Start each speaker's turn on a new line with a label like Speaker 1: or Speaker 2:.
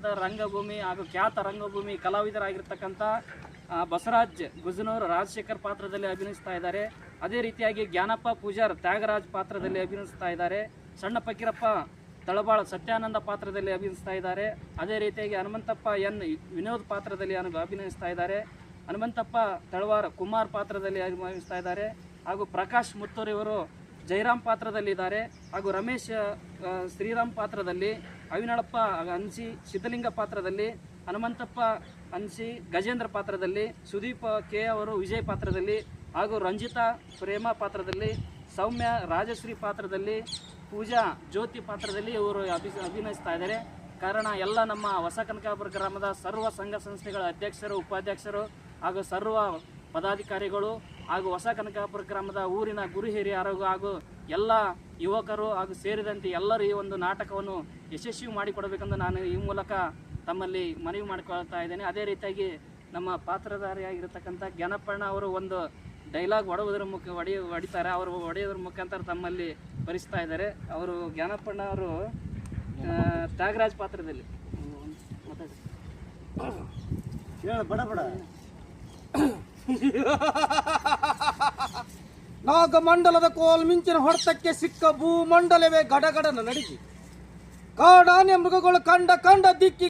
Speaker 1: ಪ್ರಸಿದ್ಧ ರಂಗಭೂಮಿ ಹಾಗೂ ಖ್ಯಾತ ರಂಗಭೂಮಿ ಕಲಾವಿದರಾಗಿರ್ತಕ್ಕಂಥ ಬಸವರಾಜ್ ಗುಜನೂರು ರಾಜಶೇಖರ್ ಪಾತ್ರದಲ್ಲಿ ಅಭಿನಯಿಸ್ತಾ ಇದ್ದಾರೆ. ಅದೇ ರೀತಿಯಾಗಿ ಜ್ಞಾನಪ್ಪ ಪೂಜಾರ್ ತ್ಯಾಗರಾಜ್ ಪಾತ್ರದಲ್ಲಿ ಅಭಿನಯಿಸ್ತಾ ಇದ್ದಾರೆ. ಸಣ್ಣ ಫಕೀರಪ್ಪ ತಳಬಾಳ ಸತ್ಯಾನಂದ ಪಾತ್ರದಲ್ಲಿ ಅಭಿನಯಿಸ್ತಾ ಇದ್ದಾರೆ. ಅದೇ ರೀತಿಯಾಗಿ ಹನುಮಂತಪ್ಪ ಎನ್ ವಿನೋದ್ ಪಾತ್ರದಲ್ಲಿ ಅಭಿನಯಿಸ್ತಾ ಇದ್ದಾರೆ. ಹನುಮಂತಪ್ಪ ತಳವಾರ ಕುಮಾರ್ ಪಾತ್ರದಲ್ಲಿ ಅಭಿನಯಿಸ್ತಾ ಇದ್ದಾರೆ. ಹಾಗೂ ಪ್ರಕಾಶ್ ಮುತ್ತೂರಿಯವರು ಜಯರಾಮ್ ಪಾತ್ರದಲ್ಲಿದ್ದಾರೆ. ಹಾಗೂ ರಮೇಶ್ ಶ್ರೀರಾಮ್ ಪಾತ್ರದಲ್ಲಿ, ಅವಿನಾಳಪ್ಪ ಅನ್ಸಿ ಸಿದ್ಧಲಿಂಗ ಪಾತ್ರದಲ್ಲಿ, ಹನುಮಂತಪ್ಪ ಅನ್ಸಿ ಗಜೇಂದ್ರ ಪಾತ್ರದಲ್ಲಿ, ಸುದೀಪ್ ಕೆ ಅವರು ವಿಜಯ್ ಪಾತ್ರದಲ್ಲಿ, ಹಾಗೂ ರಂಜಿತಾ ಪ್ರೇಮ ಪಾತ್ರದಲ್ಲಿ, ಸೌಮ್ಯ ರಾಜಶ್ರೀ ಪಾತ್ರದಲ್ಲಿ, ಪೂಜಾ ಜ್ಯೋತಿ ಪಾತ್ರದಲ್ಲಿ ಇವರು ಅಭಿನಯಿಸ್ತಾ ಇದ್ದಾರೆ. ಕಾರಣ ಎಲ್ಲ ನಮ್ಮ ಹೊಸ ಕನಕಾಪುರ ಗ್ರಾಮದ ಸರ್ವ ಸಂಘ ಸಂಸ್ಥೆಗಳ ಅಧ್ಯಕ್ಷರು, ಉಪಾಧ್ಯಕ್ಷರು ಹಾಗೂ ಸರ್ವ ಪದಾಧಿಕಾರಿಗಳು ಹಾಗೂ ಹೊಸ ಕನಕಾಪುರ ಗ್ರಾಮದ ಊರಿನ ಗುರು ಹಿರಿಯರು ಹಾಗೂ ಎಲ್ಲ ಯುವಕರು ಹಾಗೂ ಸೇರಿದಂತೆ ಎಲ್ಲರೂ ಈ ಒಂದು ನಾಟಕವನ್ನು ಯಶಸ್ವಿ ಮಾಡಿಕೊಡಬೇಕೆಂದು ನಾನು ಈ ಮೂಲಕ ತಮ್ಮಲ್ಲಿ ಮನವಿ ಮಾಡಿಕೊಳ್ತಾ ಇದ್ದೇನೆ. ಅದೇ ರೀತಿಯಾಗಿ ನಮ್ಮ ಪಾತ್ರಧಾರಿಯಾಗಿರ್ತಕ್ಕಂಥ ಜ್ಞಾನಪ್ಪಣ್ಣ ಅವರು ಒಂದು ಡೈಲಾಗ್ ಹೊಡಿತಾರೆ. ಅವರು ಹೊಡೆಯೋದ್ರ ಮುಖಾಂತರ ತಮ್ಮಲ್ಲಿ ಭರಿಸ್ತಾ ಇದ್ದಾರೆ. ಅವರು ಜ್ಞಾನಪ್ಪಣ್ಣ ಅವರು ತ್ಯಾಗರಾಜ್ ಪಾತ್ರದಲ್ಲಿ
Speaker 2: ಬಡ ಬಡ ನಾಗಮಂಡಲದ ಕೋಲ್ ಮಿಂಚಿನ ಹೊಡೆತಕ್ಕೆ ಸಿಕ್ಕ ಭೂಮಂಡಲವೇ ಗಡಗಡನ ನಡಿಗಿ ಕಾಡಾನೆ ಮೃಗಗಳು ಕಂಡ ದಿಕ್ಕಿ